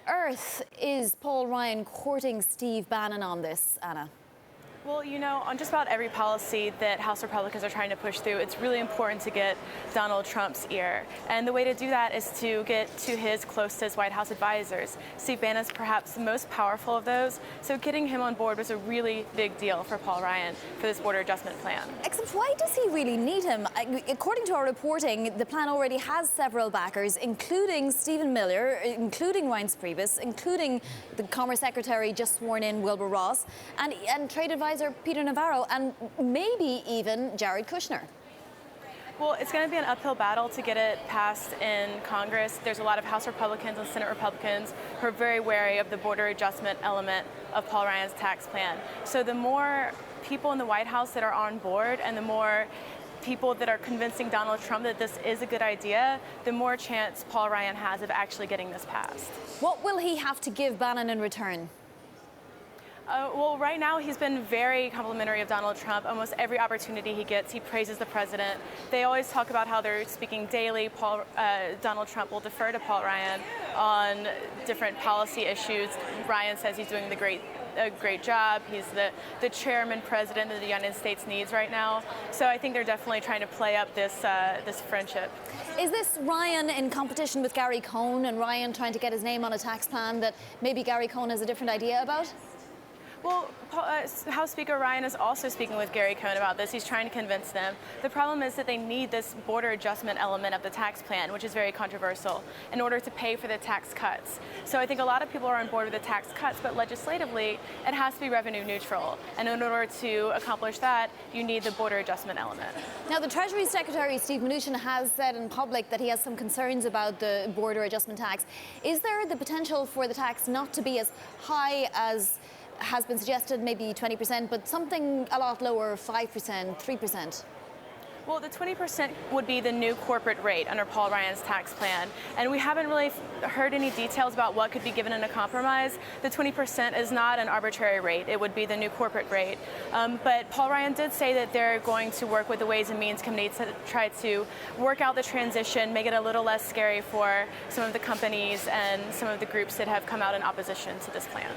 earth is Paul Ryan courting Steve Bannon on this, Anna? Well, you know, on just about every policy that House Republicans are trying to push through, it's really important to get Donald Trump's ear. And the way to do that is to get to his closest White House advisors. Steve Bannon is perhaps the most powerful of those. So getting him on board was a really big deal for Paul Ryan for this border adjustment plan. Except why does he really need him? According to our reporting, the plan already has several backers, including Stephen Miller, including Reince Priebus, including the Commerce Secretary just sworn in, Wilbur Ross, and Trade Advisor Peter Navarro, and maybe even Jared Kushner. Well, it's going to be an uphill battle to get it passed in Congress. There's a lot of House Republicans and Senate Republicans who are very wary of the border adjustment element of Paul Ryan's tax plan. So the more people in the White House that are on board and the more people that are convincing Donald Trump that this is a good idea, the more chance Paul Ryan has of actually getting this passed. What will he have to give Bannon in return? Well, right now he's been very complimentary of Donald Trump. Almost every opportunity he gets, he praises the president. They always talk about how they're speaking daily. Donald Trump will defer to Paul Ryan on different policy issues. Ryan says he's doing a great job. He's the chairman president that the United States needs right now. So I think they're definitely trying to play up this friendship. Is this Ryan in competition with Gary Cohn, and Ryan trying to get his name on a tax plan that maybe Gary Cohn has a different idea about? Well, House Speaker Ryan is also speaking with Gary Cohn about this. He's trying to convince them. The problem is that they need this border adjustment element of the tax plan, which is very controversial, in order to pay for the tax cuts. So I think a lot of people are on board with the tax cuts, but legislatively, it has to be revenue neutral. And in order to accomplish that, you need the border adjustment element. Now, the Treasury Secretary, Steve Bannon, has said in public that he has some concerns about the border adjustment tax. Is there the potential for the tax not to be as high as has been suggested, maybe 20%, but something a lot lower, 5%, 3%? Well, the 20% would be the new corporate rate under Paul Ryan's tax plan. And we haven't really heard any details about what could be given in a compromise. The 20% is not an arbitrary rate. It would be the new corporate rate. But Paul Ryan did say that they're going to work with the Ways and Means Committee to try to work out the transition, make it a little less scary for some of the companies and some of the groups that have come out in opposition to this plan.